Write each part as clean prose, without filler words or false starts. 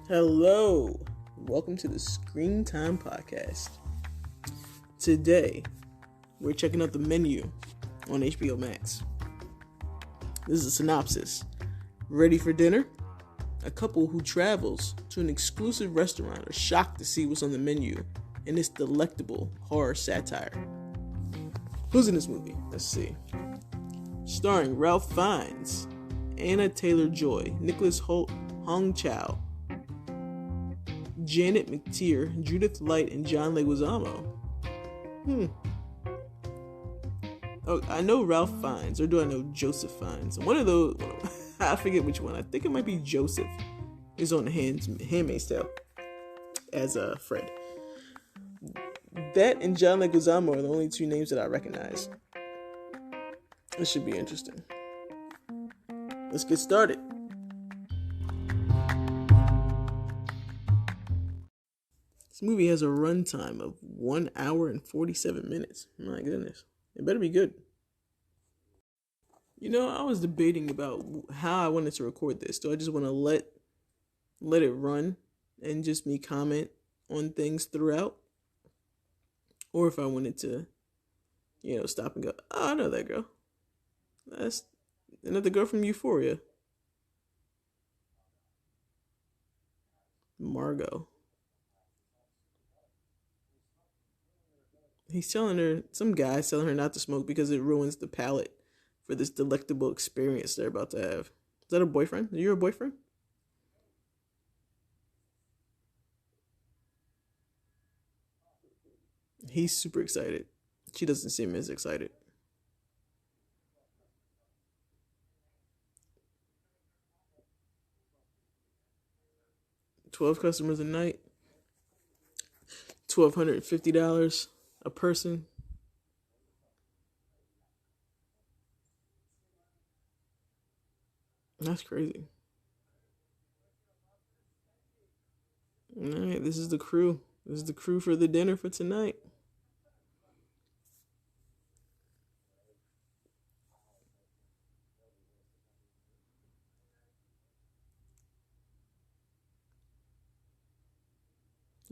Hello, welcome to the Screen Time Podcast. Today, we're checking out the menu on HBO Max. This is a synopsis. Ready for dinner? A couple who travels to an exclusive restaurant are shocked to see what's on the menu in this delectable horror satire. Who's in this movie? Let's see. Starring Ralph Fiennes, Anna Taylor-Joy, Nicholas Hoult, Hong Chow, Janet McTeer, Judith Light, and John Leguizamo. Oh, I know Ralph Fiennes, or do I know Joseph Fiennes? One of those, I forget which one. I think it might be Joseph. He's on the Handmaid's Tale as Fred. That and John Leguizamo are the only two names that I recognize. This should be interesting. Let's get started. This movie has a runtime of 1 hour and 47 minutes. My goodness. It better be good. You know, I was debating about how I wanted to record this. Do I just want to let it run and just me comment on things throughout? Or if I wanted to, stop and go, oh, I know that girl. That's another girl from Euphoria. Margot. Some guy's telling her not to smoke because it ruins the palate for this delectable experience they're about to have. Is that a boyfriend? Are you a boyfriend? He's super excited. She doesn't seem as excited. $12 customers a night. $1,250 a person. That's crazy. All right, this is the crew. This is the crew for the dinner for tonight.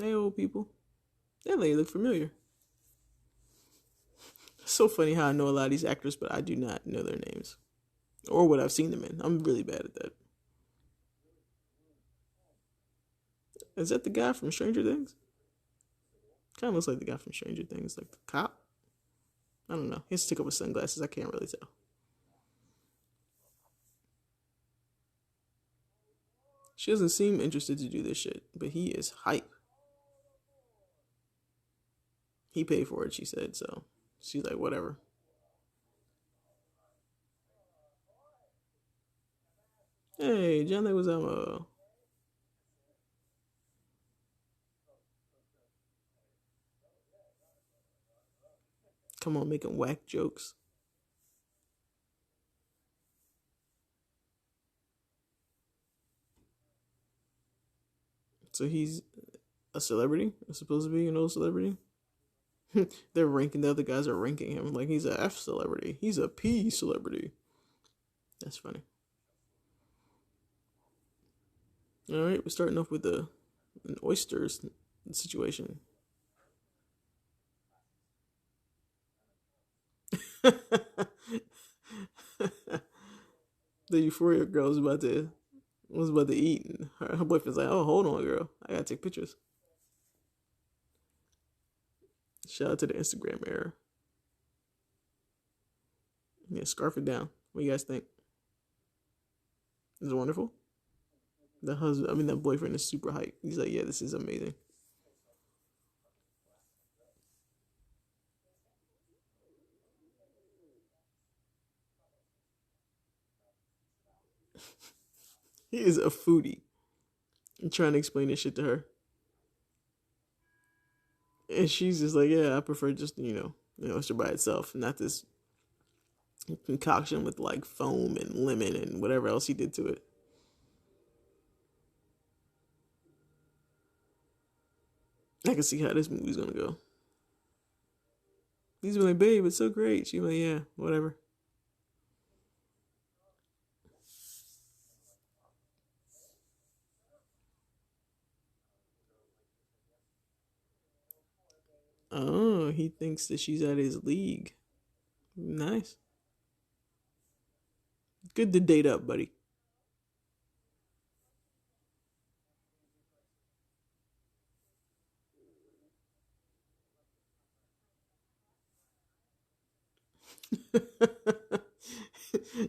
Hey, old people. That lady look familiar. It's so funny how I know a lot of these actors, but I do not know their names. Or what I've seen them in. I'm really bad at that. Is that the guy from Stranger Things? Kind of looks like the guy from Stranger Things, like the cop. I don't know. He has to take off his sunglasses. I can't really tell. She doesn't seem interested to do this shit, but he is hype. He paid for it, she said, so she's like, whatever. Hey, John Leguizamo. Come on, making whack jokes. So he's a celebrity? Supposed to be an old celebrity? The other guys are ranking him like he's a F celebrity. He's a P celebrity. That's funny. All right, we're starting off with an oysters situation. The Euphoria girl was about to eat, and her boyfriend's like, "Oh, hold on, girl, I gotta take pictures." Shout out to the Instagram era. Yeah, scarf it down. What do you guys think? Is it wonderful? That boyfriend is super hyped. He's like, yeah, this is amazing. He is a foodie. I'm trying to explain this shit to her. And she's just like, yeah, I prefer just, oyster by itself, not this concoction with like foam and lemon and whatever else he did to it. I can see how this movie's gonna go. He's like, babe, it's so great. She's like, yeah, whatever. Oh, he thinks that she's at his league. Nice. Good to date up, buddy.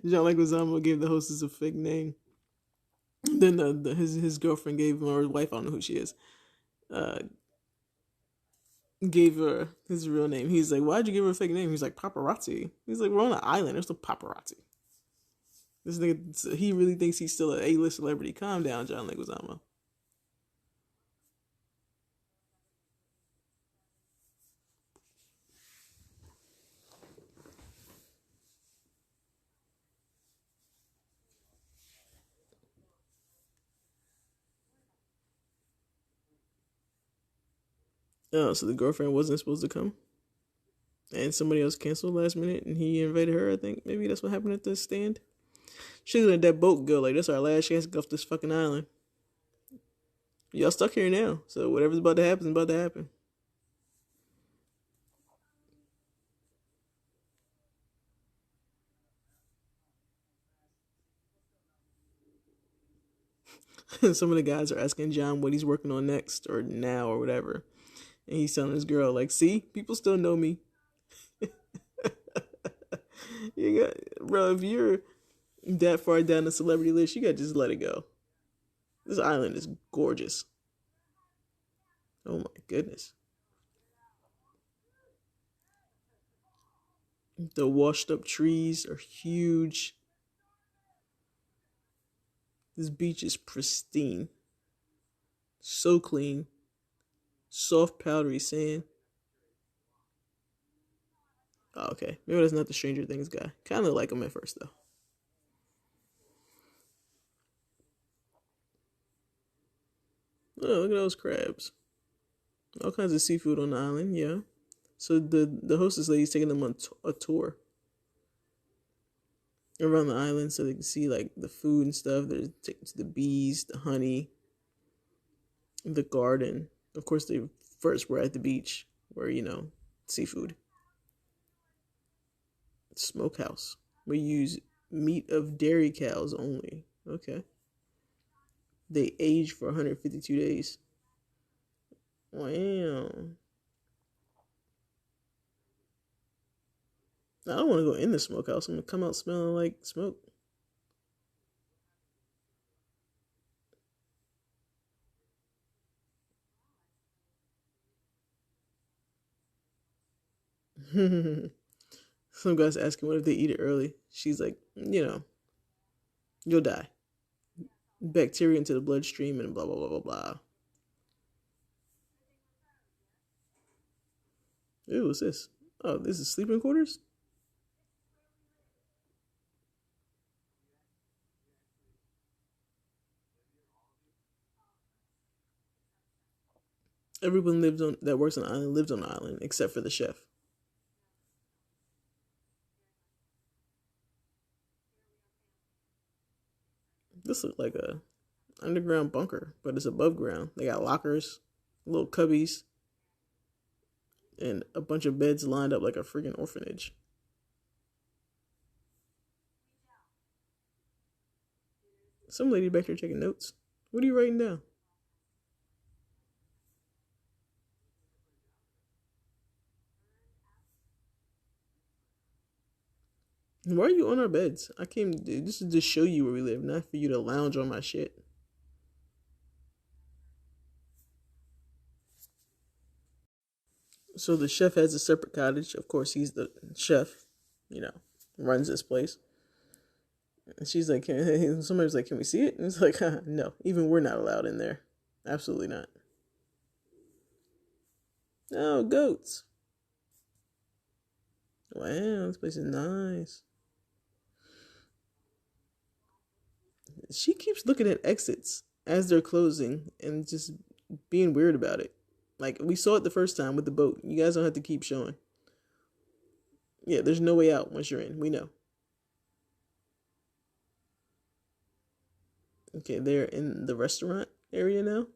Jean Leguizamo gave the hostess a fake name. Then his girlfriend gave him, or his wife, I don't know who she is, uh, gave her his real name. He's like, why'd you give her a fake name? He's like, paparazzi. He's like, we're on an island. There's no paparazzi. This nigga, he really thinks he's still an A-list celebrity. Calm down, John Leguizamo. Oh, so the girlfriend wasn't supposed to come? And somebody else canceled last minute and he invited her, I think. Maybe that's what happened at the stand. She let that boat go. Like, that's our last chance to go off this fucking island. Y'all stuck here now. So whatever's about to happen is about to happen. Some of the guys are asking John what he's working on next or now or whatever. And he's telling his girl, like, see, people still know me. You got, bro, if you're that far down the celebrity list, you gotta just let it go. This island is gorgeous. Oh my goodness. The washed up trees are huge. This beach is pristine. So clean. Soft, powdery sand. Oh, okay. Maybe that's not the Stranger Things guy. Kind of like him at first, though. Oh, look at those crabs. All kinds of seafood on the island, yeah. So the hostess lady's taking them on a tour around the island so they can see like the food and stuff. They're taking to the bees, the honey, the garden. Of course, they first were at the beach where, seafood. Smokehouse. We use meat of dairy cows only. Okay. They age for 152 days. Wow. I don't want to go in the smokehouse. I'm going to come out smelling like smoke. Some guy's asking what if they eat it early. She's like, you'll die. Bacteria into the bloodstream and blah, blah, blah, blah, blah. Ew, what's this? Oh, this is sleeping quarters? Everyone lives on that works on the island lives on the island except for the chef. This looks like a underground bunker, but it's above ground. They got lockers, little cubbies, and a bunch of beds lined up like a freaking orphanage. Some lady back here taking notes. What are you writing down? Why are you on our beds? I came. This is to show you where we live, not for you to lounge on my shit. So the chef has a separate cottage. Of course, he's the chef. You know, runs this place. And she's like, somebody's like, can we see it? And it's like, no, even we're not allowed in there. Absolutely not. Oh, goats. Wow, this place is nice. She keeps looking at exits as they're closing and just being weird about it. Like, we saw it the first time with the boat. You guys don't have to keep showing. Yeah, there's no way out once you're in. We know. Okay, they're in the restaurant area now.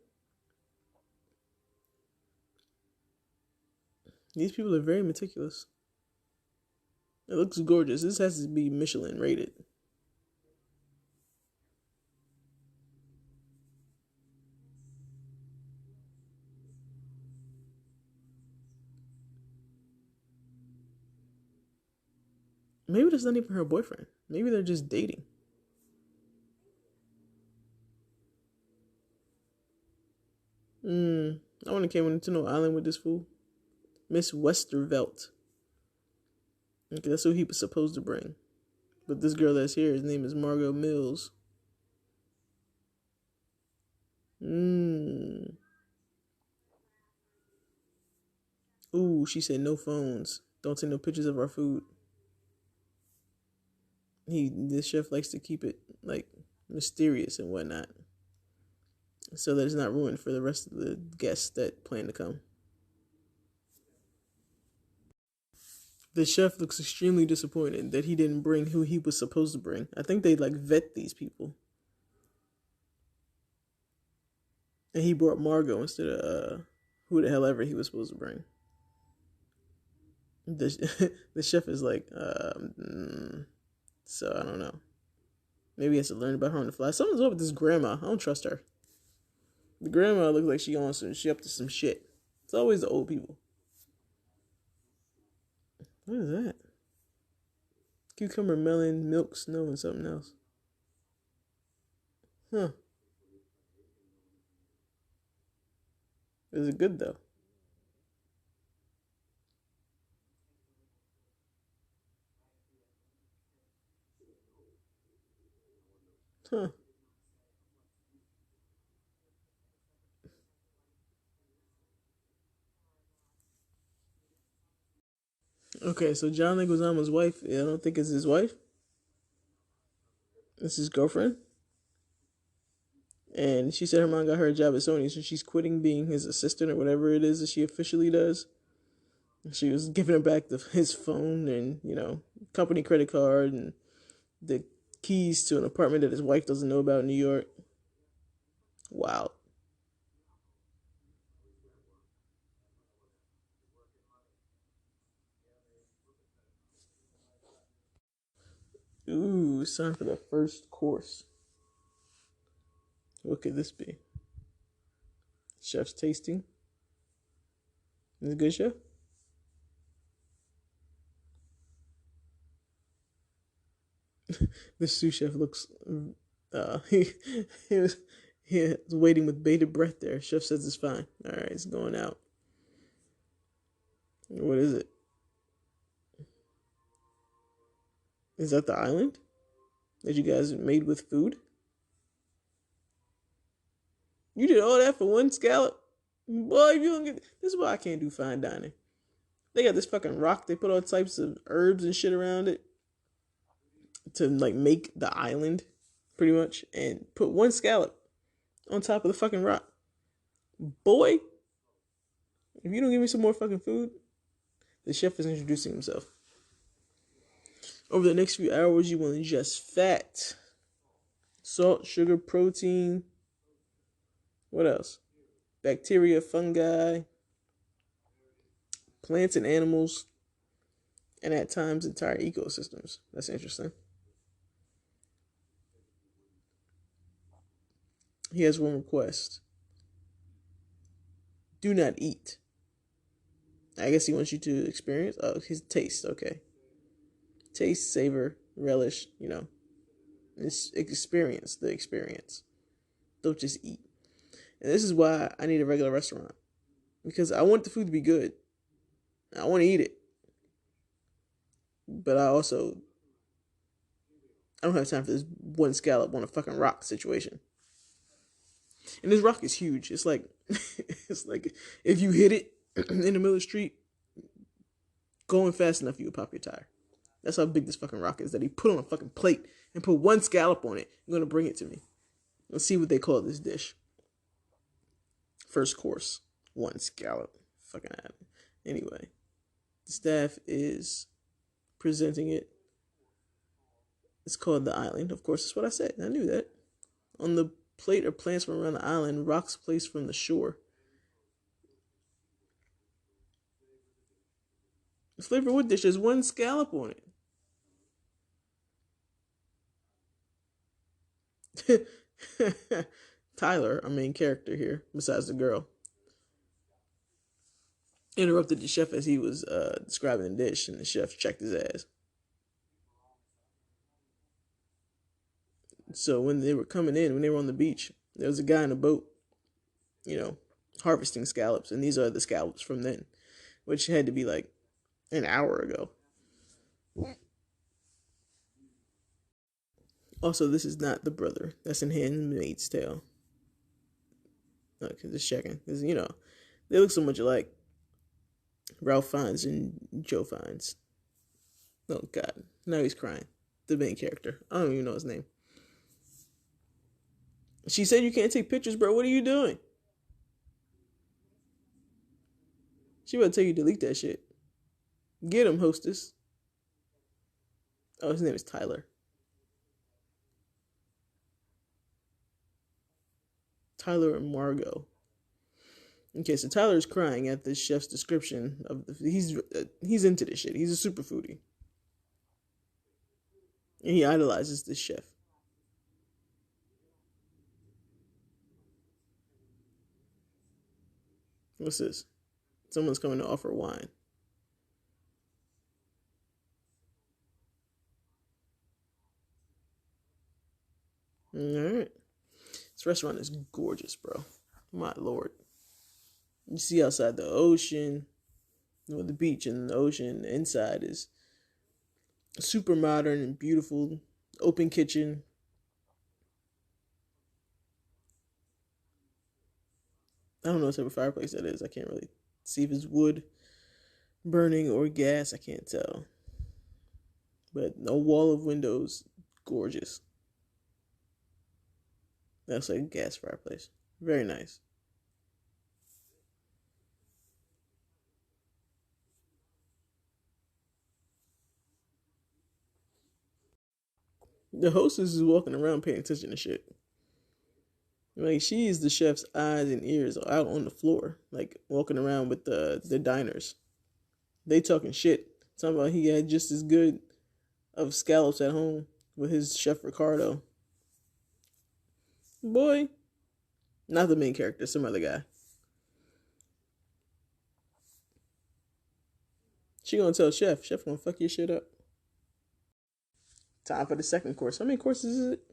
These people are very meticulous. It looks gorgeous. This has to be Michelin rated. Maybe that's not even her boyfriend. Maybe they're just dating. I want to came into no island with this fool. Miss Westervelt. Okay, that's who he was supposed to bring. But this girl that's here, his name is Margot Mills. Ooh, she said no phones. Don't take no pictures of our food. This chef likes to keep it like mysterious and whatnot, so that it's not ruined for the rest of the guests that plan to come. The chef looks extremely disappointed that he didn't bring who he was supposed to bring. I think they like vet these people. And he brought Margot instead of who the hell ever he was supposed to bring. The chef is like, so I don't know. Maybe he has to learn about her on the fly. Something's up with this grandma. I don't trust her. The grandma looks like she up to some shit. It's always the old people. What is that? Cucumber, melon, milk, snow, and something else. Huh. Is it good though? Huh. Okay, so John Leguizamo's wife, I don't think it's his wife. It's his girlfriend. And she said her mom got her a job at Sony, so she's quitting being his assistant or whatever it is that she officially does. She was giving him back his phone and, company credit card and the keys to an apartment that his wife doesn't know about in New York. Wow. Ooh, it's time for the first course. What could this be? Chef's tasting. Is it good, chef? This sous chef looks. He he was waiting with bated breath there. Chef says it's fine. All right, it's going out. What is it? Is that the island that you guys made with food? You did all that for one scallop? Boy, if you don't get this is why I can't do fine dining. They got this fucking rock. They put all types of herbs and shit around it to like make the island, pretty much, and put one scallop on top of the fucking rock. Boy, if you don't give me some more fucking food, the chef is introducing himself. Over the next few hours, you will ingest fat, salt, sugar, protein. What else? Bacteria, fungi, plants and animals, and at times entire ecosystems. That's interesting. He has one request. Do not eat. I guess he wants you to experience his taste. Okay. Taste, savor, relish, experience the experience. Don't just eat. And this is why I need a regular restaurant. Because I want the food to be good. I want to eat it. But I don't have time for this one scallop on a fucking rock situation. And this rock is huge. It's like it's like if you hit it in the middle of the street, going fast enough, you would pop your tire. That's how big this fucking rock is that he put on a fucking plate and put one scallop on it. I'm gonna bring it to me. Let's see what they call this dish. First course, one scallop. Fucking ad. Anyway, the staff is presenting it. It's called the island. Of course, that's what I said. I knew that. On the plate are plants from around the island, rocks placed from the shore. Flavor Wood dish has one scallop on it. Tyler, our main character here, besides the girl, interrupted the chef as he was describing the dish, and the chef checked his ass. So when they were coming in, when they were on the beach, there was a guy in a boat, you know, harvesting scallops, and these are the scallops from then, which had to be like an hour ago. Also, this is not the brother that's in Handmaid's Tale. Okay, just checking, because they look so much alike. Ralph Fiennes and Joe Fiennes. Oh God, now he's crying. The main character. I don't even know his name. She said you can't take pictures, bro. What are you doing? She about to tell you to delete that shit. Get him, hostess. Oh, his name is Tyler. Tyler and Margot. Okay, so Tyler's crying at the chef's description of he's into this shit. He's a super foodie, and he idolizes this chef. What's this? Someone's coming to offer wine. All right, this restaurant is gorgeous, bro. My lord. You see outside the ocean, the beach and the ocean. The inside is super modern and beautiful. Open kitchen. I don't know what type of fireplace that is. I can't really see if it's wood burning or gas. I can't tell. But no wall of windows. Gorgeous. That's like a gas fireplace. Very nice. The hostess is walking around paying attention to shit. Like, she is the chef's eyes and ears out on the floor, like walking around with the diners. They talking shit. Talking about he had just as good of scallops at home with his chef Ricardo. Boy, not the main character, some other guy. She gonna tell chef. Chef gonna fuck your shit up. Time for the second course. How many courses is it?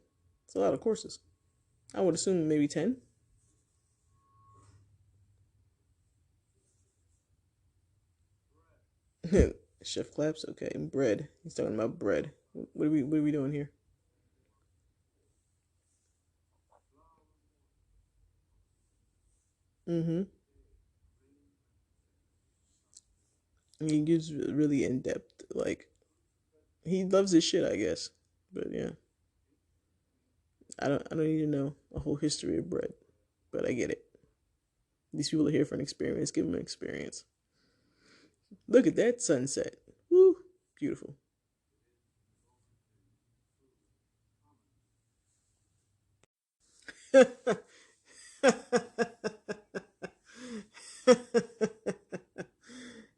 It's a lot of courses. I would assume maybe 10. Chef claps. Okay, bread. He's talking about bread. What are we doing here? Mm-hmm. He gives really in depth. Like, he loves his shit, I guess. But yeah, I don't need to know a whole history of bread, but I get it. These people are here for an experience. Give them an experience. Look at that sunset. Woo, beautiful.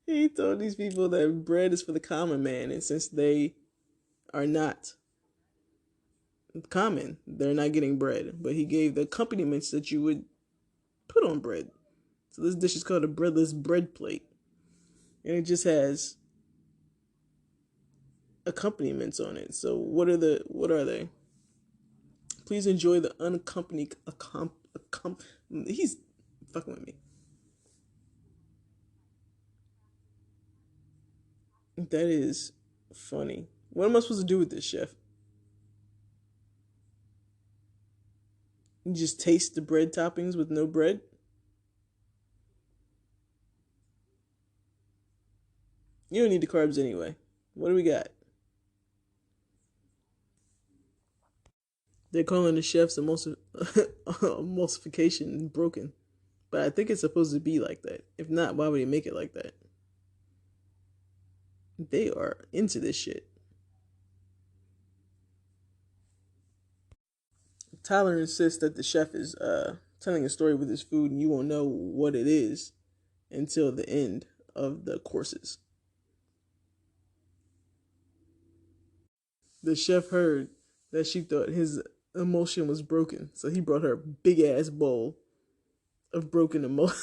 He told these people that bread is for the common man, and since they are not common, they're not getting bread. But he gave the accompaniments that you would put on bread. So this dish is called a breadless bread plate, and it just has accompaniments on it. So what are they? Please enjoy the unaccompanied he's fucking with me. That is funny. What am I supposed to do with this, chef? You just taste the bread toppings with no bread? You don't need the carbs anyway. What do we got? They're calling the chef's emulsification broken. But I think it's supposed to be like that. If not, why would he make it like that? They are into this shit. Tyler insists that the chef is telling a story with his food, and you won't know what it is until the end of the courses. The chef heard that she thought his emotion was broken, so he brought her a big ass bowl of broken emotion.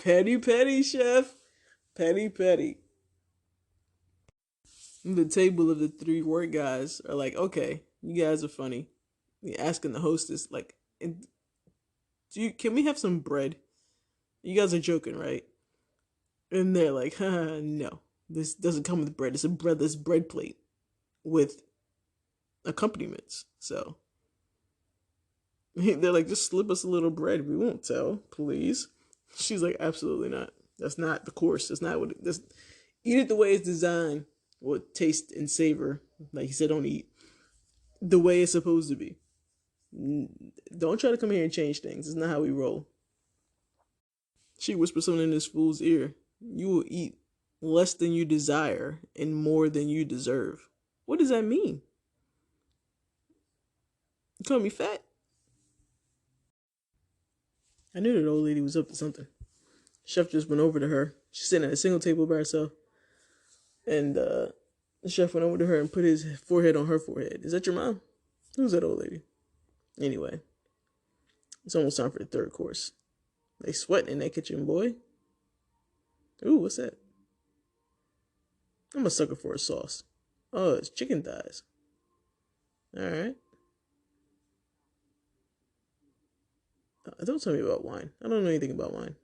Petty, petty, chef. Petty, petty. The table of the three work guys are like, okay, you guys are funny. You're asking the hostess, like, can we have some bread? You guys are joking, right? And they're like, no, this doesn't come with bread. It's a breadless bread plate with accompaniments. So they're like, just slip us a little bread. We won't tell, please. She's like, absolutely not. That's not the course. That's not what. Eat it the way it's designed. Will taste and savor, like he said, don't eat the way it's supposed to be. Don't try to come here and change things. It's not how we roll. She whispered something in this fool's ear. You will eat less than you desire and more than you deserve. What does that mean? You call me fat? I knew that old lady was up to something. Chef just went over to her. She's sitting at a single table by herself. And the chef went over to her and put his forehead on her forehead. Is that your mom? Who's that old lady? Anyway, it's almost time for the third course. They sweating in that kitchen, boy. Ooh, what's that? I'm a sucker for a sauce. Oh, it's chicken thighs. All right. Don't tell me about wine. I don't know anything about wine.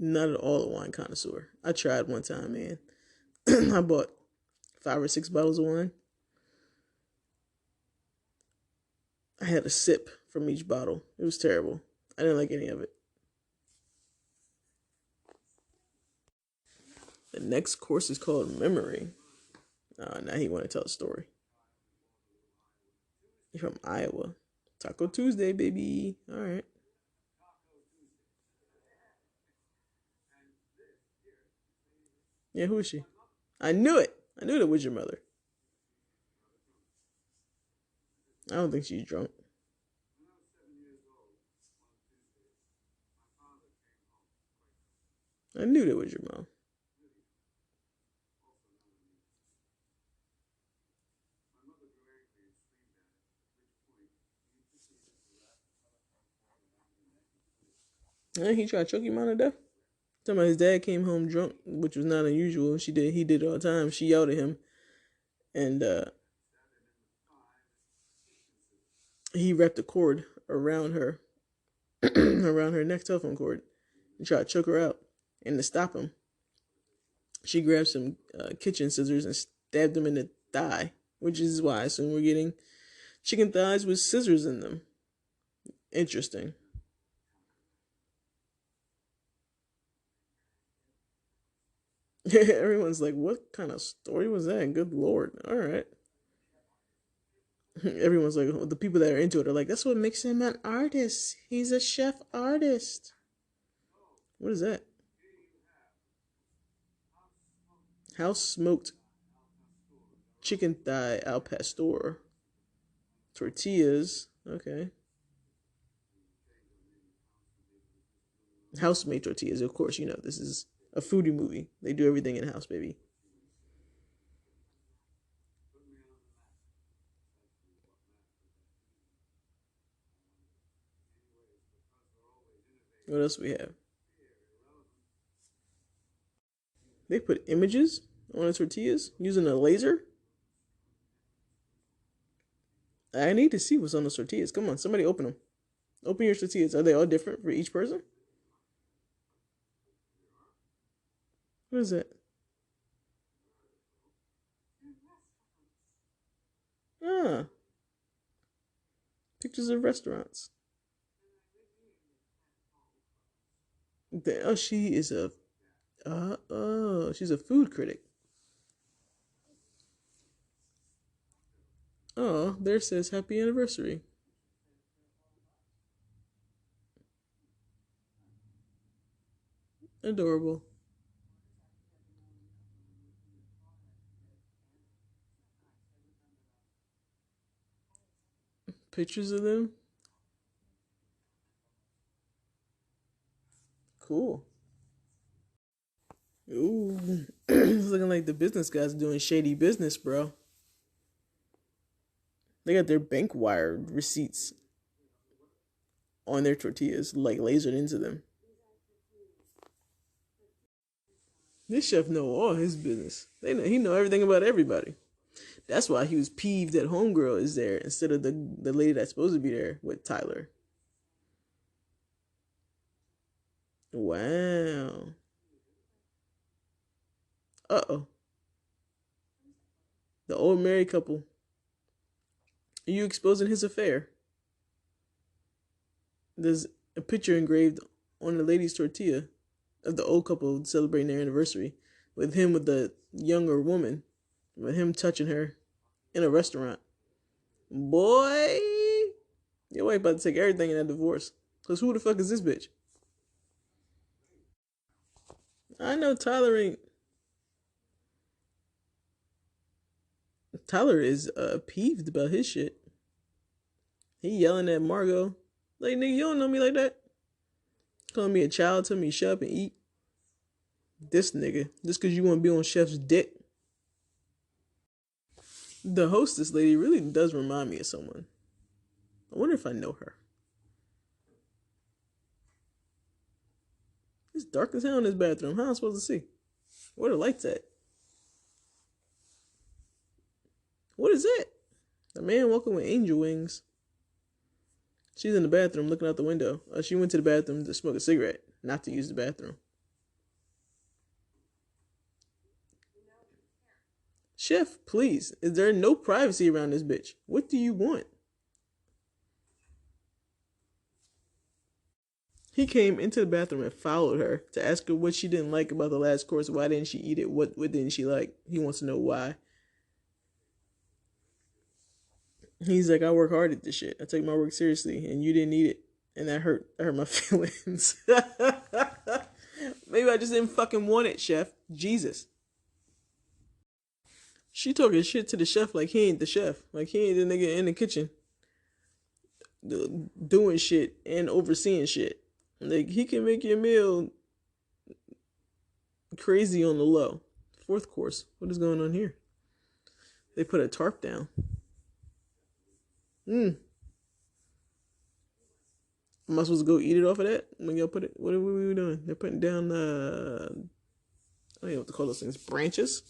Not at all a wine connoisseur. I tried one time, man. I bought 5 or 6 bottles of wine. I had a sip from each bottle. It was terrible. I didn't like any of it. The next course is called Memory. Now he want to tell a story. You're from Iowa. Taco Tuesday, baby. All right. Yeah, who is she? I knew it. I knew that was your mother. I don't think she's drunk. I knew that was your mom. And he tried to choke your mom to death. Talking about his dad came home drunk, which was not unusual. He did it all the time. She yelled at him, and he wrapped a cord around her, around her neck, telephone cord, and tried to choke her out. And to stop him, she grabbed some kitchen scissors and stabbed him in the thigh, which is why I assume we're getting chicken thighs with scissors in them. Interesting. Everyone's like, what kind of story was that? Good Lord. All right. Everyone's like, the people that are into it are like, that's what makes him an artist. He's a chef artist. What is that? House smoked chicken thigh al pastor. Tortillas. Okay. House made tortillas. Of course, this is a foodie movie. They do everything in house, baby. What else we have? They put images on the tortillas using a laser. I need to see what's on the tortillas. Come on, somebody open them. Open your tortillas. Are they all different for each person? What is that? Ah, pictures of restaurants. Oh, she's a food critic. Oh, there says happy anniversary. Adorable. Pictures of them. Cool. Ooh, it's looking like the business guys doing shady business, bro. They got their bank wire receipts on their tortillas, like lasered into them. This chef know all his business. He know everything about everybody. That's why he was peeved that homegirl is there instead of the lady that's supposed to be there with Tyler. Wow. Uh-oh. The old married couple. Are you exposing his affair? There's a picture engraved on the lady's tortilla of the old couple celebrating their anniversary with him with the younger woman, with him touching her in a restaurant. Boy, your wife about to take everything in that divorce. Because who the fuck is this bitch? I know Tyler ain't. Tyler is peeved about his shit. He yelling at Margot. Like, nigga, you don't know me like that. Calling me a child, telling me to shut up and eat. This nigga. Just because you want to be on Chef's dick. The hostess lady really does remind me of someone. I wonder if I know her. It's dark as hell in this bathroom. How am I supposed to see? Where the lights at? What is that? A man walking with angel wings. She's in the bathroom looking out the window. She went to the bathroom to smoke a cigarette, not to use the bathroom. Chef, please. Is there no privacy around this bitch? What do you want? He came into the bathroom and followed her to ask her what she didn't like about the last course. Why didn't she eat it? What didn't she like? He wants to know why. He's like, I work hard at this shit. I take my work seriously, and you didn't eat it, and that hurt my feelings. Maybe I just didn't fucking want it, chef. Jesus. She talking shit to the chef like he ain't the chef, like he ain't the nigga in the kitchen doing shit and overseeing shit. Like, he can make your meal crazy on the low. Fourth course. What is going on here? They put a tarp down. Am I supposed to go eat it off of that? When y'all put it, what are we doing? They're putting down, I don't know what to call those things, branches?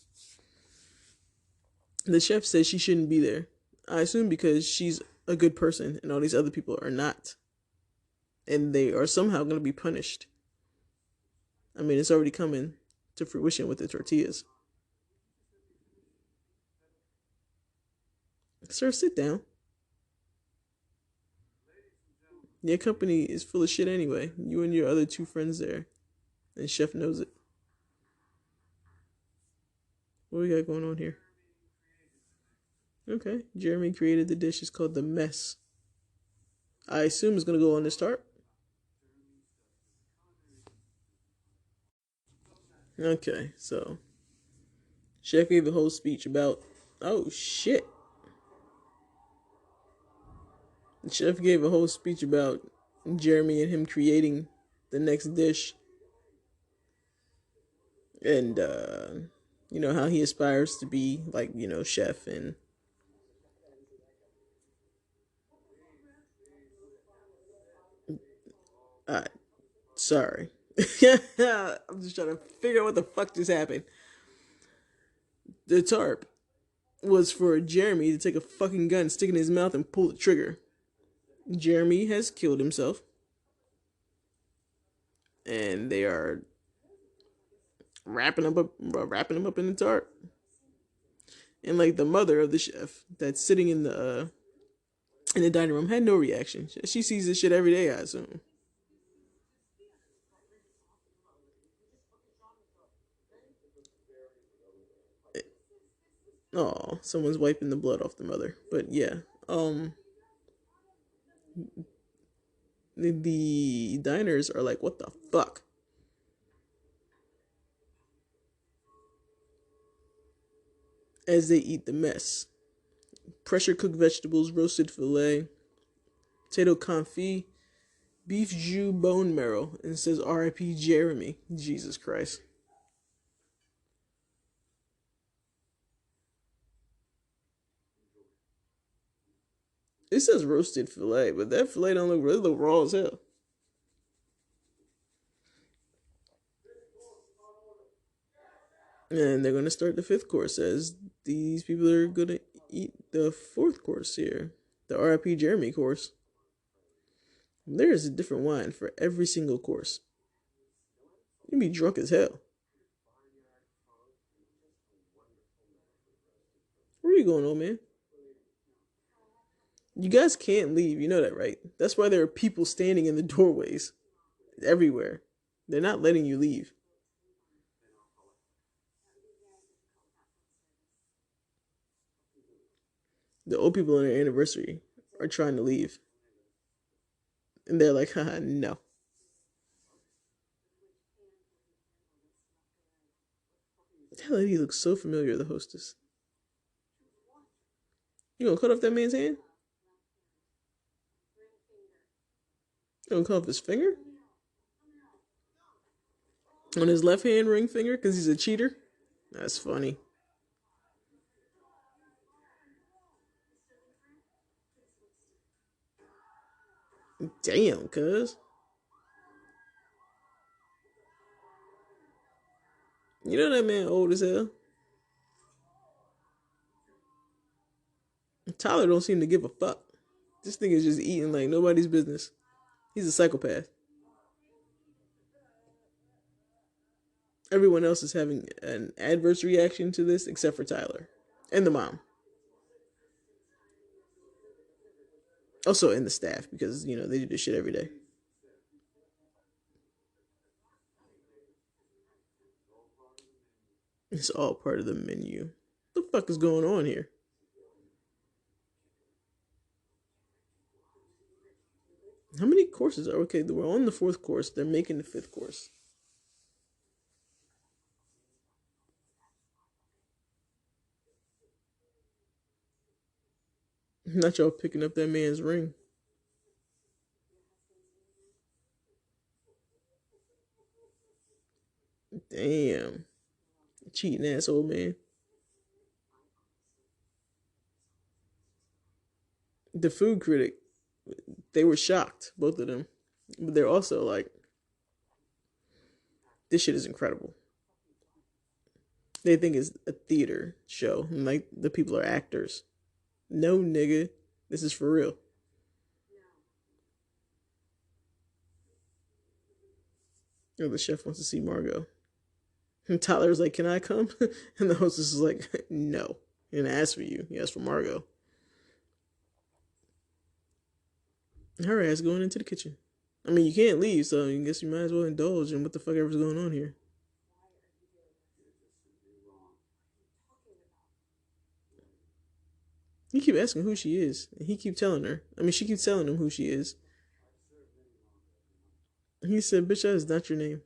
The chef says she shouldn't be there. I assume because she's a good person and all these other people are not. And they are somehow going to be punished. I mean, it's already coming to fruition with the tortillas. Sir, sit down. Your company is full of shit anyway. You and your other two friends there. And Chef knows it. What we got going on here? Okay. Jeremy created the dish. It's called the mess. I assume it's going to go on this tarp. Okay, so Chef gave a whole speech about, oh shit. The chef gave a whole speech about Jeremy and him creating the next dish. And, you know, how he aspires to be, like, you know, chef and sorry. I'm just trying to figure out what the fuck just happened. The tarp was for Jeremy to take a fucking gun, stick it in his mouth, and pull the trigger. Jeremy has killed himself. And they are wrapping him up in the tarp. And like the mother of the chef that's sitting in the dining room had no reaction. She sees this shit every day, I assume. Oh, someone's wiping the blood off the mother. But yeah, the diners are like, what the fuck? As they eat the mess. Pressure cooked vegetables, roasted filet, potato confit, beef jus bone marrow, and it says R.I.P. Jeremy. Jesus Christ. It says roasted filet, but that filet don't look really look raw as hell. And they're gonna start the fifth course as these people are gonna eat the fourth course here, the RIP Jeremy course. There is a different wine for every single course. You'd be drunk as hell. Where are you going, old man? You guys can't leave. You know that, right? That's why there are people standing in the doorways everywhere. They're not letting you leave. The old people on their anniversary are trying to leave. And they're like, haha, no. That lady looks so familiar, the hostess. You gonna cut off that man's hand? You gonna cut off his finger? On his left hand ring finger? Because he's a cheater? That's funny. Damn, cuz. You know that man old as hell? Tyler don't seem to give a fuck. This thing is just eating like nobody's business. He's a psychopath. Everyone else is having an adverse reaction to this except for Tyler. And the mom. Also, and the staff, because, you know, they do this shit every day. It's all part of the menu. What the fuck is going on here? How many courses are okay? We're on the fourth course. They're making the fifth course. Not y'all picking up that man's ring. Damn. Cheating asshole man. The food critic, they were shocked, both of them. But they're also like, this shit is incredible. They think it's a theater show, and like the people are actors. No, nigga, this is for real. Oh, the chef wants to see Margot. And Tyler's like, can I come? And the hostess is like, no. He didn't ask for you. He asked for Margot. Her ass going into the kitchen. I mean, you can't leave, so I guess you might as well indulge in what the fuck ever's going on here. He keep asking who she is, and he keep telling her. I mean, she keeps telling him who she is. He said, bitch, that is not your name.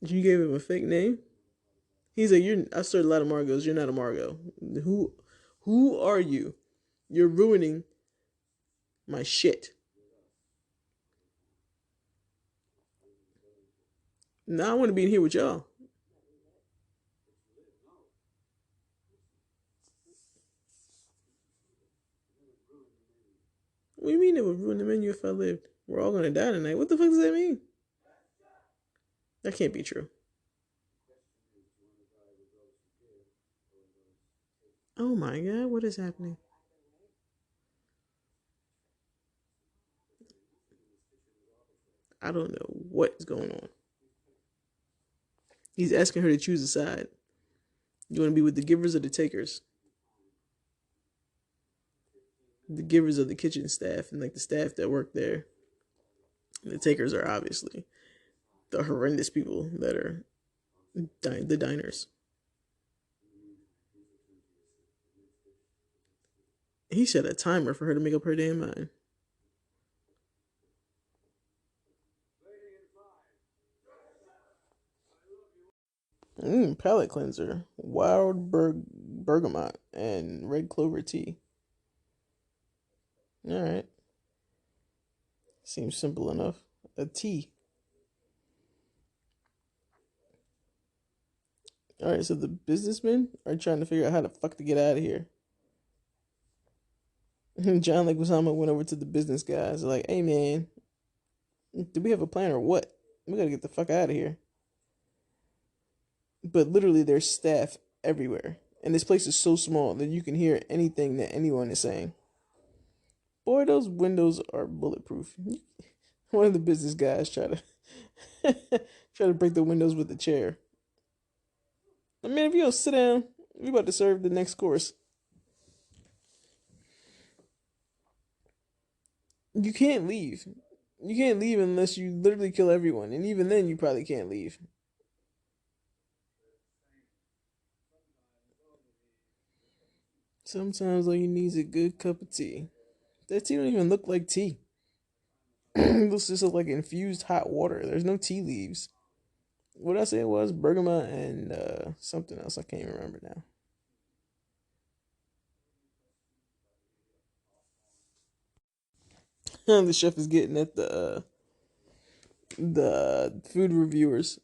You gave him a fake name? He's like, I started a lot of Margos. You're not a Margot. Who are you? You're ruining my shit. Now I want to be in here with y'all. What do you mean it would ruin the menu if I lived? We're all gonna die tonight. What the fuck does that mean? That can't be true. Oh my god, what is happening? I don't know what is going on. He's asking her to choose a side. You want to be with the givers or the takers? The givers are the kitchen staff and like the staff that work there. And the takers are obviously the horrendous people that are the diners. He set a timer for her to make up her damn mind. Palate cleanser, wild bergamot, and red clover tea. All right, seems simple enough. A tea. All right, so the businessmen are trying to figure out how the fuck to get out of here. John Leguizamo went over to the business guys, like, "Hey man, do we have a plan or what? We gotta get the fuck out of here." But literally, there's staff everywhere, and this place is so small that you can hear anything that anyone is saying. Boy, those windows are bulletproof. One of the business guys try to try to break the windows with a chair. I mean, if you don't sit down, we about to serve the next course. You can't leave. You can't leave unless you literally kill everyone, and even then, you probably can't leave. Sometimes all you need is a good cup of tea. That tea don't even look like tea. It looks just like infused hot water. There's no tea leaves. What I say it was bergamot and something else. I can't even remember now. The chef is getting at the food reviewers.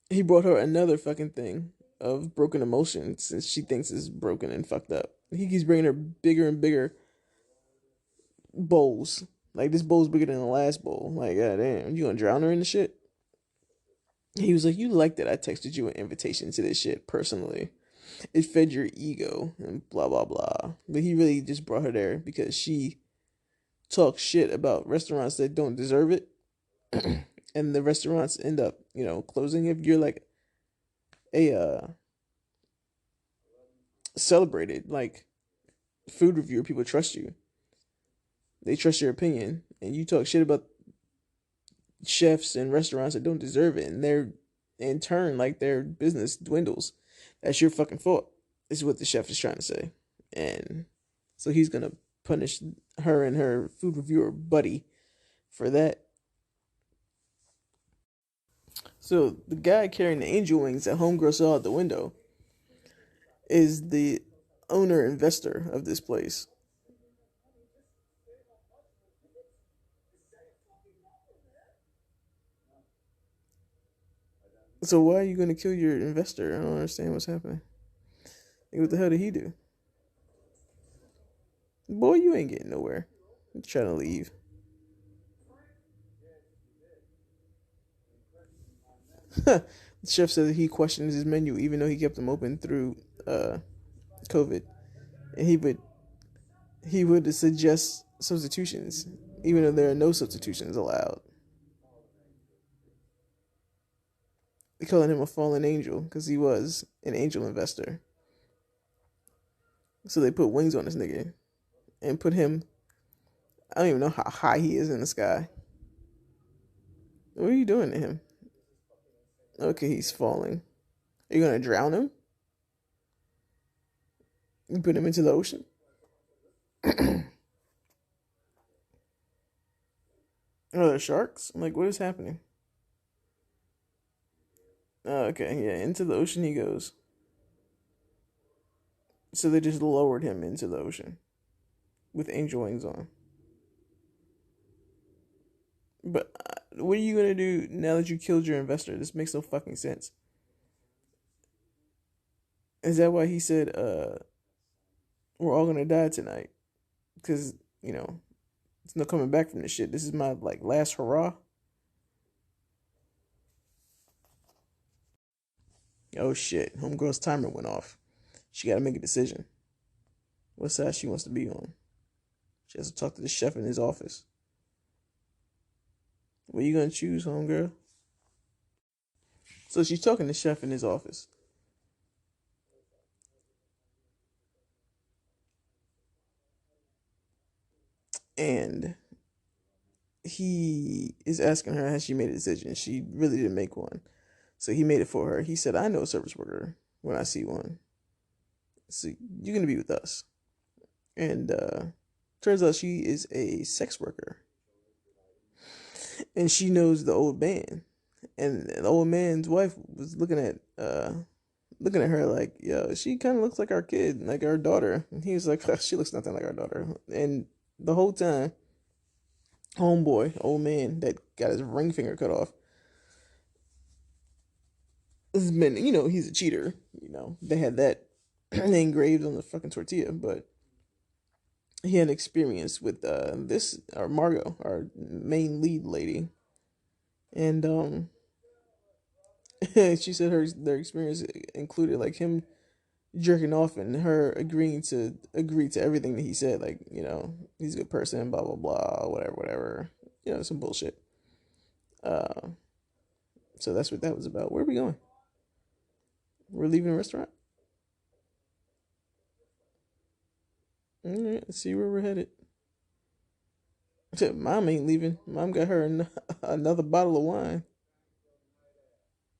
He brought her another fucking thing of broken emotions since she thinks it's broken and fucked up. He keeps bringing her bigger and bigger bowls. Like this bowl's bigger than the last bowl. Like, goddamn, you gonna drown her in the shit? He was like, "You like that I texted you an invitation to this shit personally. It fed your ego and blah blah blah." But he really just brought her there because she talks shit about restaurants that don't deserve it, and the restaurants end up, closing. If you're like a celebrated like food reviewer, people trust you. They trust your opinion, and you talk shit about chefs and restaurants that don't deserve it, and they're in turn like their business dwindles. That's your fucking fault. Is what the chef is trying to say, and so he's gonna punish her and her food reviewer buddy for that. So the guy carrying the angel wings that Homegirl saw out the window is the owner investor of this place. So why are you gonna kill your investor? I don't understand what's happening. Like, what the hell did he do? Boy, you ain't getting nowhere. I'm trying to leave. The chef said that he questioned his menu even though he kept them open through uh, COVID, and he would suggest substitutions even though there are no substitutions allowed. They calling him a fallen angel because he was an angel investor. So they put wings on this nigga and put him. I don't even know how high he is in the sky. What are you doing to him? Okay, he's falling. Are you gonna drown him? You put him into the ocean? Oh, the sharks? I'm like, what is happening? Oh, okay, yeah, into the ocean he goes. So they just lowered him into the ocean with angel wings on. But what are you gonna do now that you killed your investor? This makes no fucking sense. Is that why he said, we're all gonna die tonight? Because, you know, there's no coming back from this shit. This is my, like, last hurrah. Oh shit, homegirl's timer went off. She gotta make a decision. What side she wants to be on. She has to talk to the chef in his office. What are you gonna choose, homegirl? So she's talking to the chef in his office. And he is asking her, has she made a decision? She really didn't make one. So he made it for her. He said, I know a service worker when I see one. So you're going to be with us. And turns out she is a sex worker. And she knows the old man. And the old man's wife was looking at her like, yo, she kind of looks like our kid, like our daughter. And he was like, she looks nothing like our daughter. And the whole time, homeboy, old man that got his ring finger cut off, has been, he's a cheater. They had that engraved on the fucking tortilla, but he had experience with this, or Margot, our main lead lady, and she said their experience included like him jerking off and her agreeing to agree to everything that he said, like he's a good person, blah blah blah, whatever, some bullshit. Uh, so that's what that was about. Where are we going? We're leaving the restaurant. All right, let's see where we're headed. Mom ain't leaving. Mom got her another bottle of wine.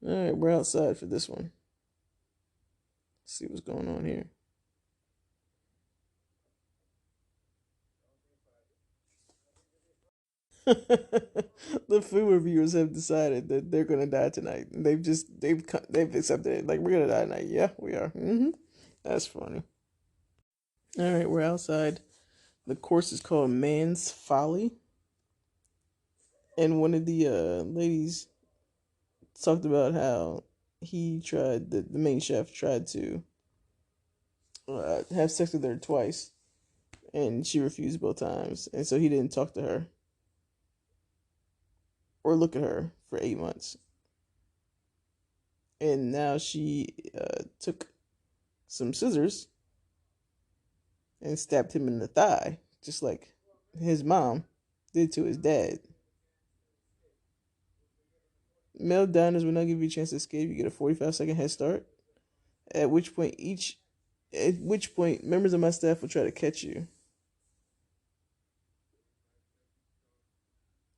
All right, we're outside for this one. Let's see what's going on here. The food reviewers have decided that they're gonna die tonight. They've accepted it. Like, we're gonna die tonight. Yeah, we are. That's funny. All right, we're outside. The course is called Man's Folly, and one of the ladies talked about how the main chef tried to have sex with her twice, and she refused both times, and so he didn't talk to her or look at her for 8 months. And now she took some scissors and stabbed him in the thigh, just like his mom did to his dad. Male diners will not give you a chance to escape. You get a 45-second head start. At which point members of my staff will try to catch you.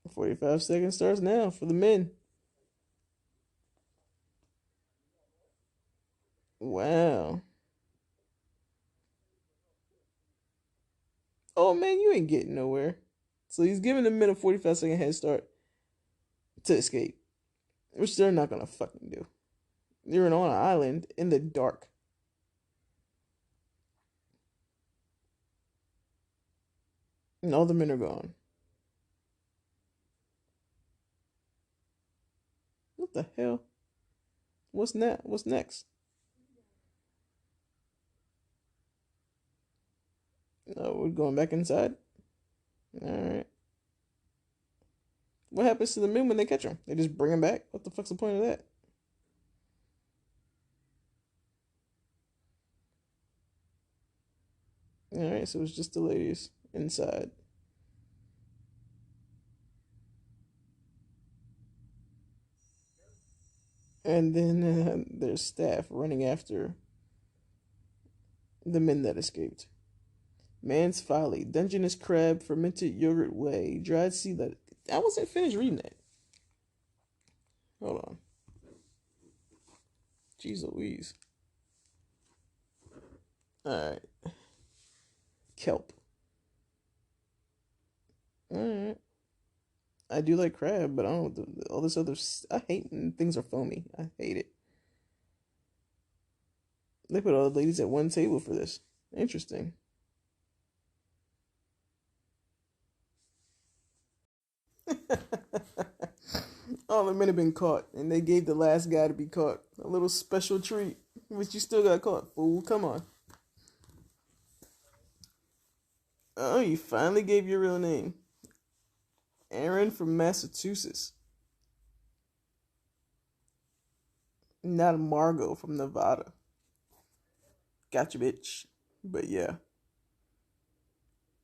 45 seconds starts now for the men. Wow. Oh man, you ain't getting nowhere. So he's giving the men a 45-second head start to escape, which they're not gonna fucking do. They're on an island in the dark. And all the men are gone. What the hell? What's next? What's next? Oh, we're going back inside? Alright. What happens to the men when they catch them? They just bring them back? What the fuck's the point of that? Alright, so it's just the ladies inside. And then there's staff running after the men that escaped. Man's Folly, Dungeness Crab, Fermented Yogurt Whey, Dried Sea Lettuce. I wasn't finished reading that. Hold on. Jeez Louise. Alright. Kelp. Alright. I do like crab, but I don't. All this other. I hate when things are foamy. I hate it. They put all the ladies at one table for this. Interesting. All the men have been caught, and they gave the last guy to be caught a little special treat. But you still got caught, fool. Come on. Oh, you finally gave your real name. Aaron from Massachusetts. Not Margot from Nevada. Gotcha, bitch. But yeah.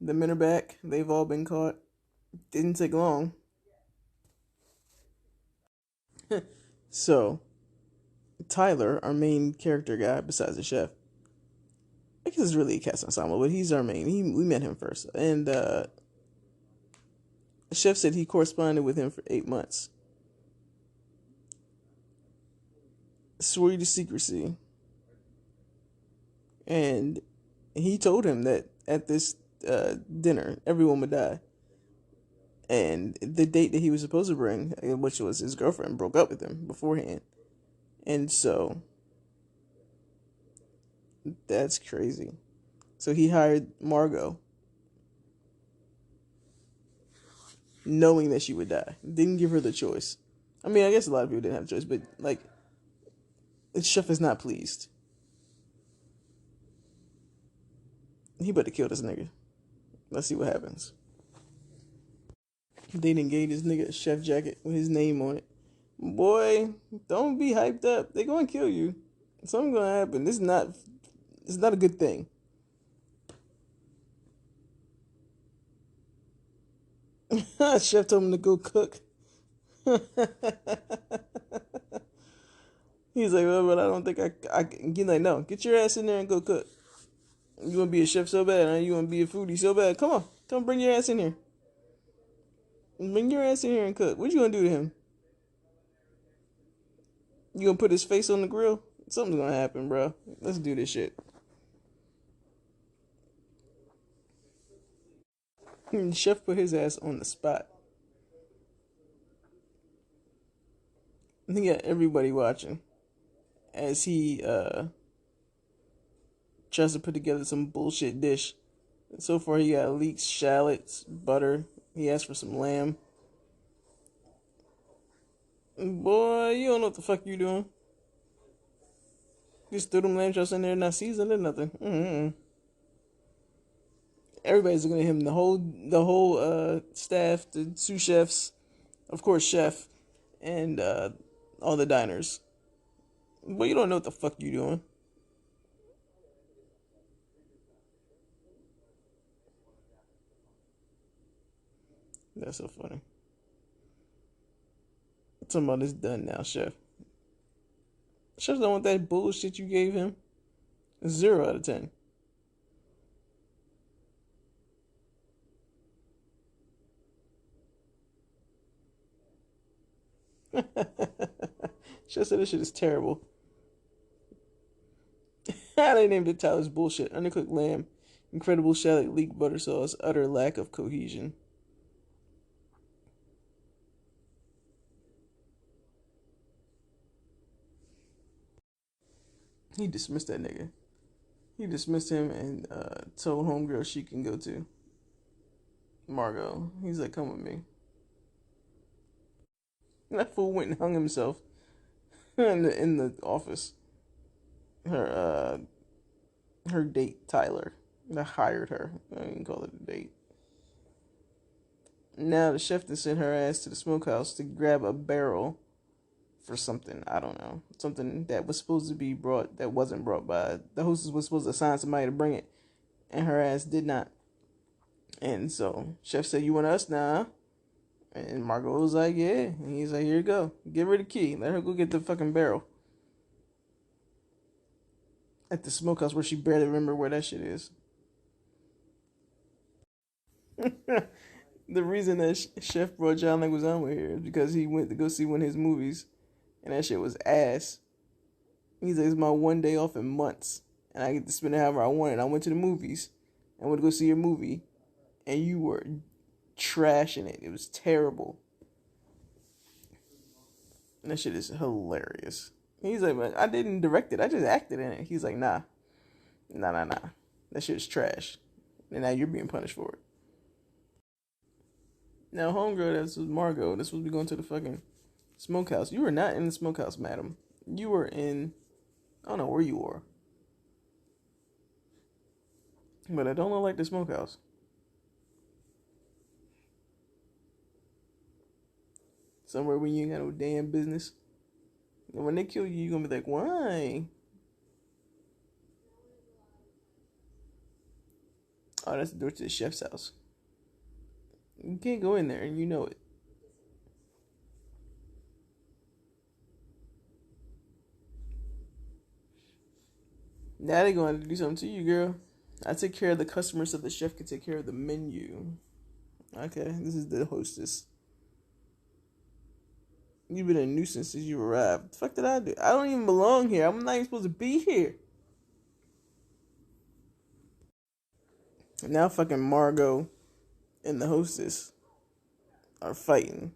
The men are back. They've all been caught. Didn't take long. So, Tyler, our main character guy, besides the chef, I guess it's really a cast ensemble, but he's our main. We met him first. And the chef said he corresponded with him for 8 months. Swore you to secrecy. And he told him that at this dinner, everyone would die. And the date that he was supposed to bring, which was his girlfriend, broke up with him beforehand. And so, that's crazy. So he hired Margot, knowing that she would die. Didn't give her the choice. I mean, I guess a lot of people didn't have a choice, but like, The chef is not pleased. He better kill this nigga. Let's see what happens. They done gave this nigga a chef jacket with his name on it. Boy, don't be hyped up. They gonna kill you. Something gonna happen. This is not a good thing. Chef told him to go cook. He's like, well, but I don't think I can. He's like, no, get your ass in there and go cook. You want to be a chef so bad, huh? You want to be a foodie so bad? Come on, come bring your ass in here. Bring your ass in here and cook. What you gonna do to him? You gonna put his face on the grill? Something's gonna happen, bro. Let's do this shit. Chef put his ass on the spot. He got everybody watching as he tries to put together some bullshit dish. So far, he got leeks, shallots, butter. He asked for some lamb. Boy, you don't know what the fuck you doing. Just threw them lamb chops in there, not seasoned or nothing. Everybody's looking at him. The whole staff, the sous chefs, of course, chef, and all the diners. But you don't know what the fuck you doing. That's so funny. Talking about this done now, chef. Chef don't want that bullshit you gave him. 0 out of 10. Chef said this shit is terrible. They named it Tyler's bullshit. Undercooked lamb, incredible shallot leek butter sauce, utter lack of cohesion. He dismissed that nigga. He dismissed him and told homegirl she can go to Margot. He's like, come with me. And that fool went and hung himself in the office. Her date Tyler. I hired her. I didn't call it a date. Now the chef then sent her ass to the smokehouse to grab a barrel for something. I don't know. Something that was supposed to be brought that wasn't brought by the hostess was supposed to assign somebody to bring it, and her ass did not. And so chef said, "You want us now?" And Margot was like, "Yeah." And he's like, "Here you go. Give her the key. Let her go get the fucking barrel." At the smokehouse where she barely remember where that shit is. The reason that Chef brought John Leguizamo here is because he went to go see one of his movies, and that shit was ass. He's like, it's my one day off in months, and I get to spend it however I want. And I went to the movies, and went to go see your movie, and you were trashing it. It was terrible. And that shit is hilarious. He's like, man, I didn't direct it. I just acted in it. He's like, nah. That shit is trash. And now you're being punished for it. Now, homegirl, this was Margot. This was be going to the fucking smokehouse. You were not in the smokehouse, madam. You were in, I don't know where you were. But I don't look like the smokehouse. Somewhere where you ain't got no damn business. And when they kill you, you're gonna be like, why? Oh, that's the door to the chef's house. You can't go in there, and you know it. Now they're going to do something to you, girl. I take care of the customers so the chef can take care of the menu. Okay, this is the hostess. You've been a nuisance since you arrived. What the fuck did I do? I don't even belong here. I'm not even supposed to be here. Now fucking Margot and the hostess are fighting.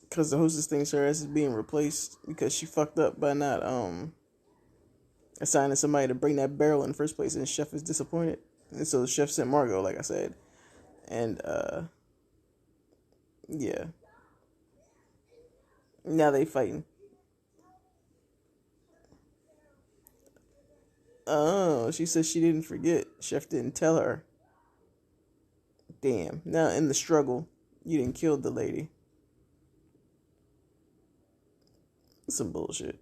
Because the hostess thinks her ass is being replaced because she fucked up by not assigning somebody to bring that barrel in the first place, and the chef is disappointed. And so the chef sent Margot, like I said. And yeah. Now they fighting. Oh, she said she didn't forget. Chef didn't tell her. Damn. Now in the struggle, you didn't kill the lady. That's some bullshit.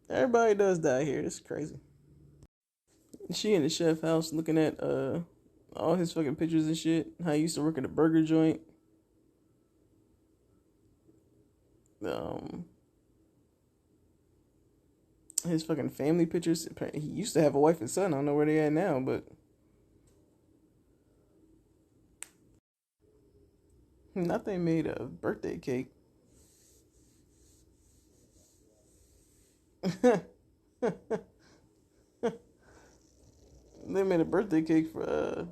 Everybody does die here. It's crazy. She in the chef house looking at all his fucking pictures and shit. How he used to work at a burger joint. His fucking family pictures. He used to have a wife and son. I don't know where they at now, but nothing made a birthday cake. They made a birthday cake for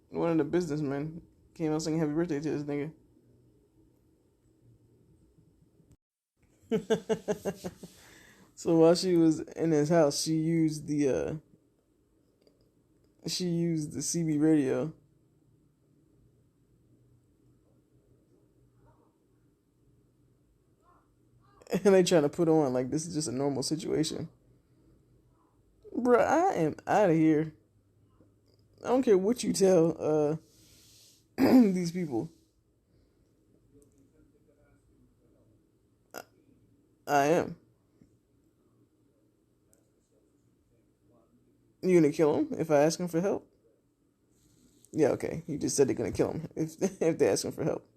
one of the businessmen. Came out singing happy birthday to this nigga. So while she was in his house, she used the CB radio. And they trying to put on like this is just a normal situation. Bruh, I am out of here. I don't care what you tell these people. I am. You gonna kill him if I ask him for help? Yeah, okay. You just said they're gonna kill him if if they ask him for help.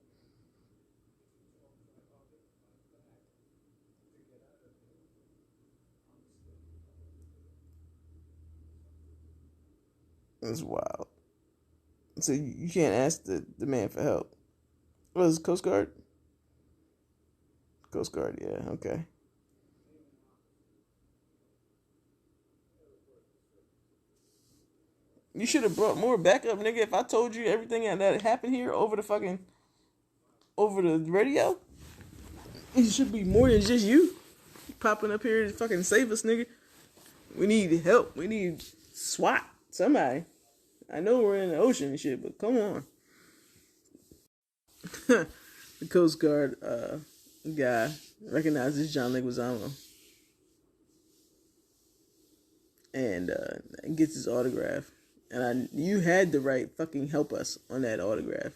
That's wild. So you can't ask the man for help. What is it, Coast Guard? Coast Guard, yeah, okay. You should have brought more backup, nigga. If I told you everything that happened here over the radio, it should be more than just you popping up here to fucking save us, nigga. We need help. We need SWAT. Somebody. I know we're in the ocean and shit, but come on. The Coast Guard guy recognizes John Leguizamo and gets his autograph. And you had the right fucking help us on that autograph.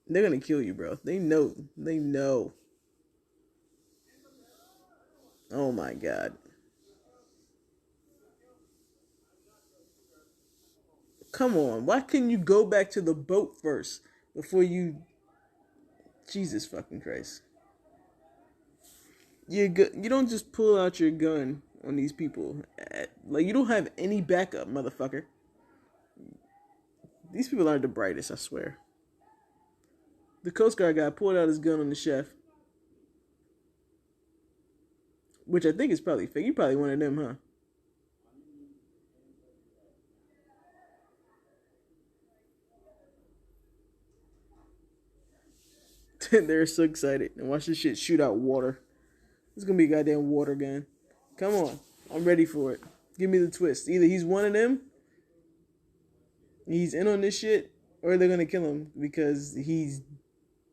They're gonna kill you, bro. They know. They know. Oh my god. Come on. Why couldn't you go back to the boat first before you... Jesus fucking Christ. You don't just pull out your gun on these people. Like, you don't have any backup, motherfucker. These people aren't the brightest, I swear. The Coast Guard guy pulled out his gun on the chef. Which I think is probably fake. You probably one of them, huh? They're so excited. And watch this shit shoot out water. It's gonna be a goddamn water gun. Come on. I'm ready for it. Give me the twist. Either he's one of them, he's in on this shit, or they're gonna kill him because he's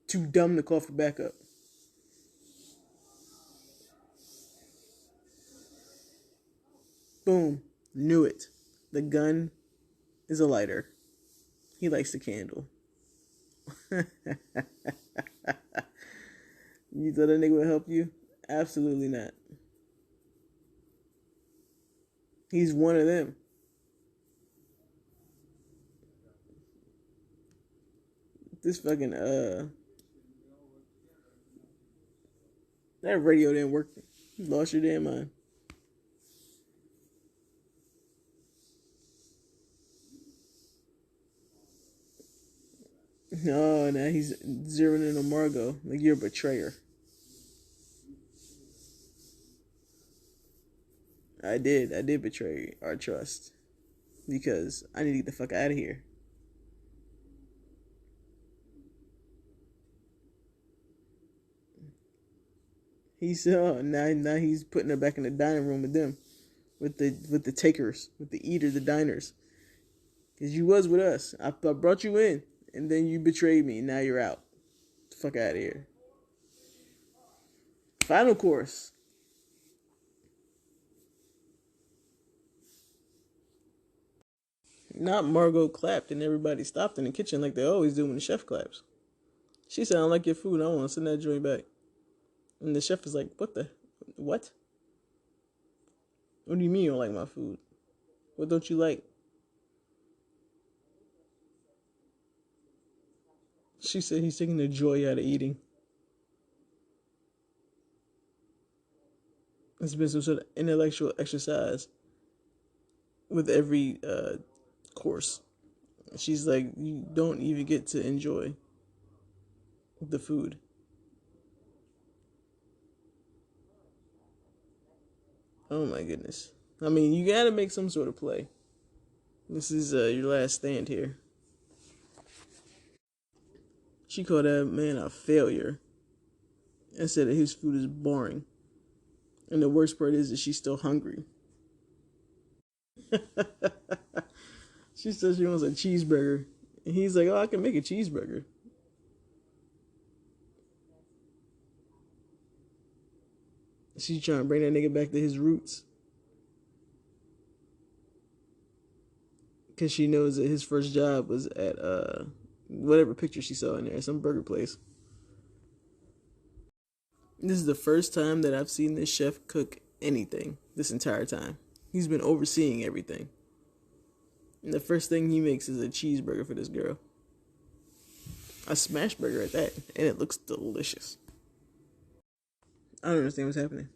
too dumb to call for backup. Boom. Knew it. The gun is a lighter. He likes the candle. You thought that nigga would help you? Absolutely not. He's one of them. This fucking that radio didn't work. You lost your damn mind. No, now he's zeroing in on Margot. Like, you're a betrayer. I did betray our trust. Because I need to get the fuck out of here. He's now he's putting her back in the dining room with them. With the takers, with the eaters, the diners. Cause you was with us. I brought you in. And then you betrayed me. And now you're out. Get the fuck out of here. Final course. Not Margot clapped and everybody stopped in the kitchen like they always do when the chef claps. She said, "I don't like your food. I don't want to send that joint back." And the chef is like, "What the? What? What do you mean you don't like my food? What don't you like?" She said he's taking the joy out of eating. It's been some sort of intellectual exercise with every course. She's like, you don't even get to enjoy the food. Oh my goodness. I mean, you gotta make some sort of play. This is your last stand here. She called that man a failure and said that his food is boring. And the worst part is that she's still hungry. She says she wants a cheeseburger. And he's like, "Oh, I can make a cheeseburger." She's trying to bring that nigga back to his roots. Because she knows that his first job was at whatever picture she saw in there, some burger place. This is the first time that I've seen this chef cook anything this entire time. He's been overseeing everything. And the first thing he makes is a cheeseburger for this girl. A smash burger at that. And it looks delicious. I don't understand what's happening.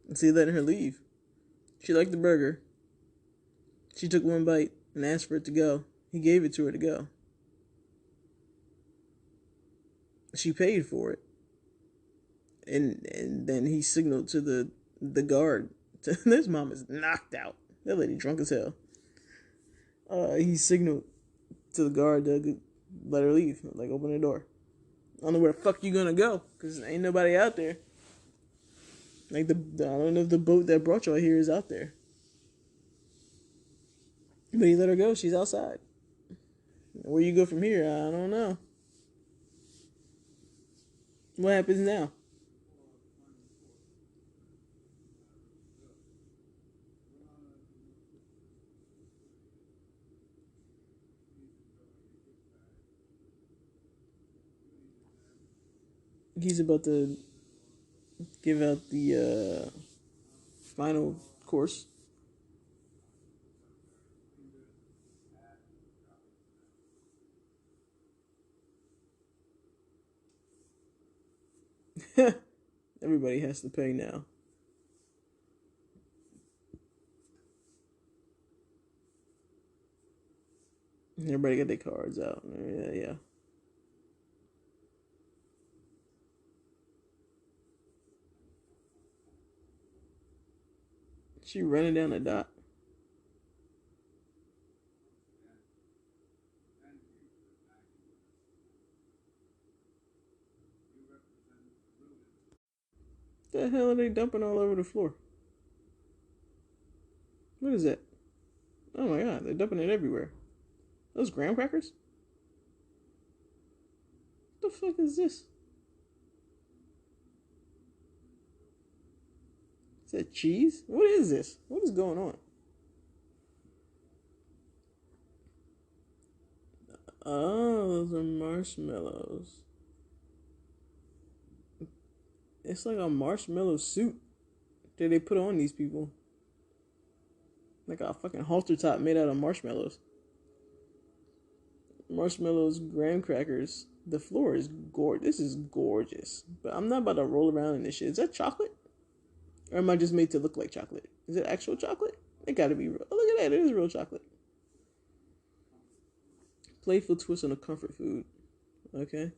And see, letting her leave. She liked the burger. She took one bite and asked for it to go. He gave it to her to go. She paid for it. And then he signaled to the guard. This mom is knocked out. That lady drunk as hell. He signaled to the guard to let her leave. Like, open the door. I don't know where the fuck you gonna go, because ain't nobody out there. Like, I don't know if the boat that brought y'all here is out there. But he let her go. She's outside. Where you go from here, I don't know. What happens now? He's about to give out the final course. Everybody has to pay now. Everybody got their cards out. Yeah. She running down the dock. The hell are they dumping all over the floor? What is that? Oh my god, they're dumping it everywhere. Those graham crackers? What the fuck is this? Is that cheese? What is this? What is going on? Oh, those are marshmallows. It's like a marshmallow suit that they put on these people. Like a fucking halter top made out of marshmallows. Marshmallows, graham crackers. The floor is gorgeous. This is gorgeous. But I'm not about to roll around in this shit. Is that chocolate? Or am I just made to look like chocolate? Is it actual chocolate? It gotta be real. Oh, look at that. It is real chocolate. Playful twist on a comfort food. Okay.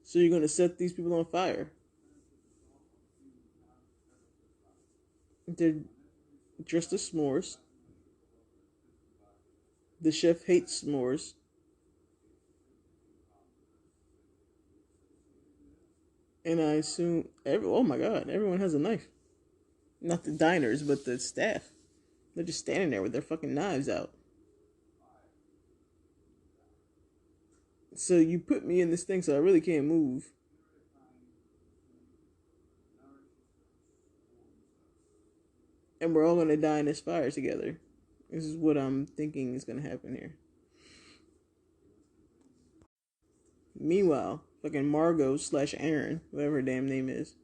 So you're gonna set these people on fire. They're dressed as s'mores. The chef hates s'mores. And I assume oh my god, everyone has a knife. Not the diners, but the staff. They're just standing there with their fucking knives out. So you put me in this thing so I really can't move. and we're all gonna die in this fire together. This is what I'm thinking is gonna happen here. Meanwhile, fucking Margot / Aaron, whatever her damn name is.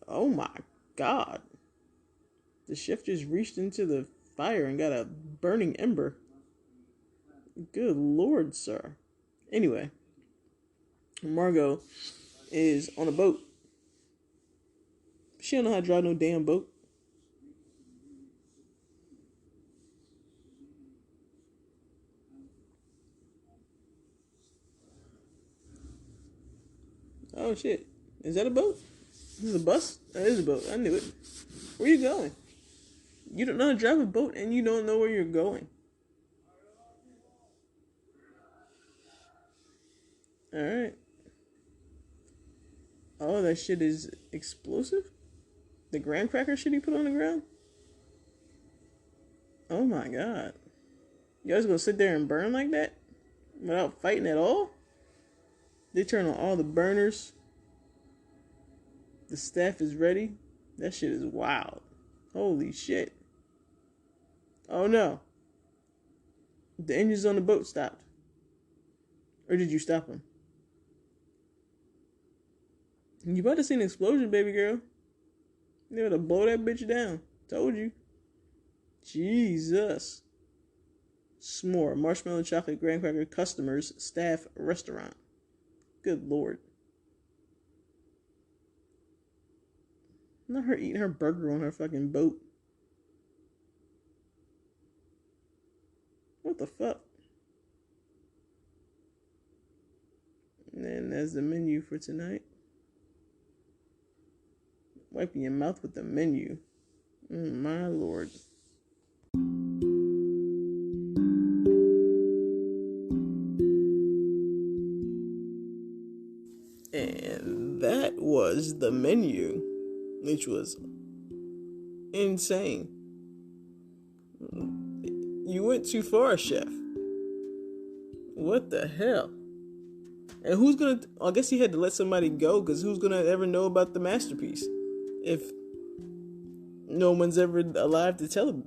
Oh my god. The chef just reached into the fire and got a burning ember. Good lord, sir. Anyway, Margot is on a boat. She don't know how to drive no damn boat. Oh shit. Is that a boat? This is a bus? That is a boat. I knew it. Where you going? You don't know how to drive a boat and you don't know where you're going. Alright. Oh, that shit is explosive? The graham cracker shit he put on the ground? Oh my god. You guys gonna sit there and burn like that? Without fighting at all? They turn on all the burners. The staff is ready. That shit is wild. Holy shit. Oh no. The engines on the boat stopped. Or did you stop them? You about to see an explosion, baby girl. They about to blow that bitch down. Told you. Jesus. S'more, marshmallow chocolate graham cracker customers, staff, restaurant. Good lord. Not her eating her burger on her fucking boat. What the fuck? And then there's the menu for tonight. Wiping your mouth with the menu. My lord. And that was the menu, which was insane. You went too far, chef. What the hell? And who's gonna... I guess he had to let somebody go, because who's gonna ever know about the masterpiece if no one's ever alive to tell it?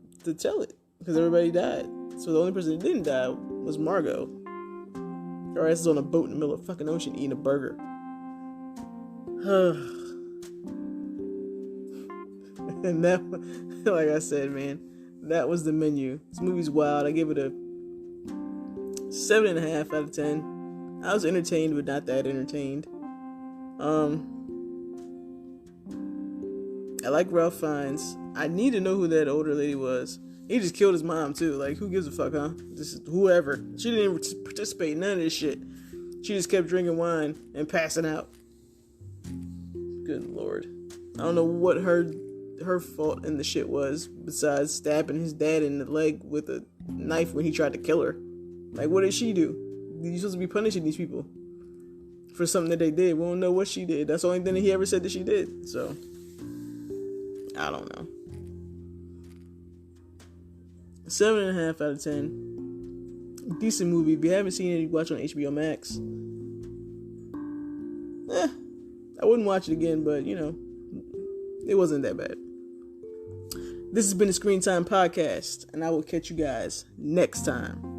Because everybody died. So the only person that didn't die was Margot. Her ass is on a boat in the middle of the fucking ocean eating a burger. And that, like I said, man, that was the menu. This movie's wild. I gave it a 7.5 out of 10. I was entertained, but not that entertained. I like Ralph Fiennes. I need to know who that older lady was. He just killed his mom too. Like, who gives a fuck, huh? Just whoever. She didn't even participate in none of this shit. She just kept drinking wine and passing out. Good lord. I don't know what her fault in the shit was, besides stabbing his dad in the leg with a knife when he tried to kill her. Like, what did she do? You're supposed to be punishing these people for something that they did. We don't know what she did. That's the only thing that he ever said that she did. So, I don't know. 7.5 out of 10. Decent movie. If you haven't seen it, you watch on HBO Max. I wouldn't watch it again, but, you know, it wasn't that bad. This has been the Screen Time Podcast, and I will catch you guys next time.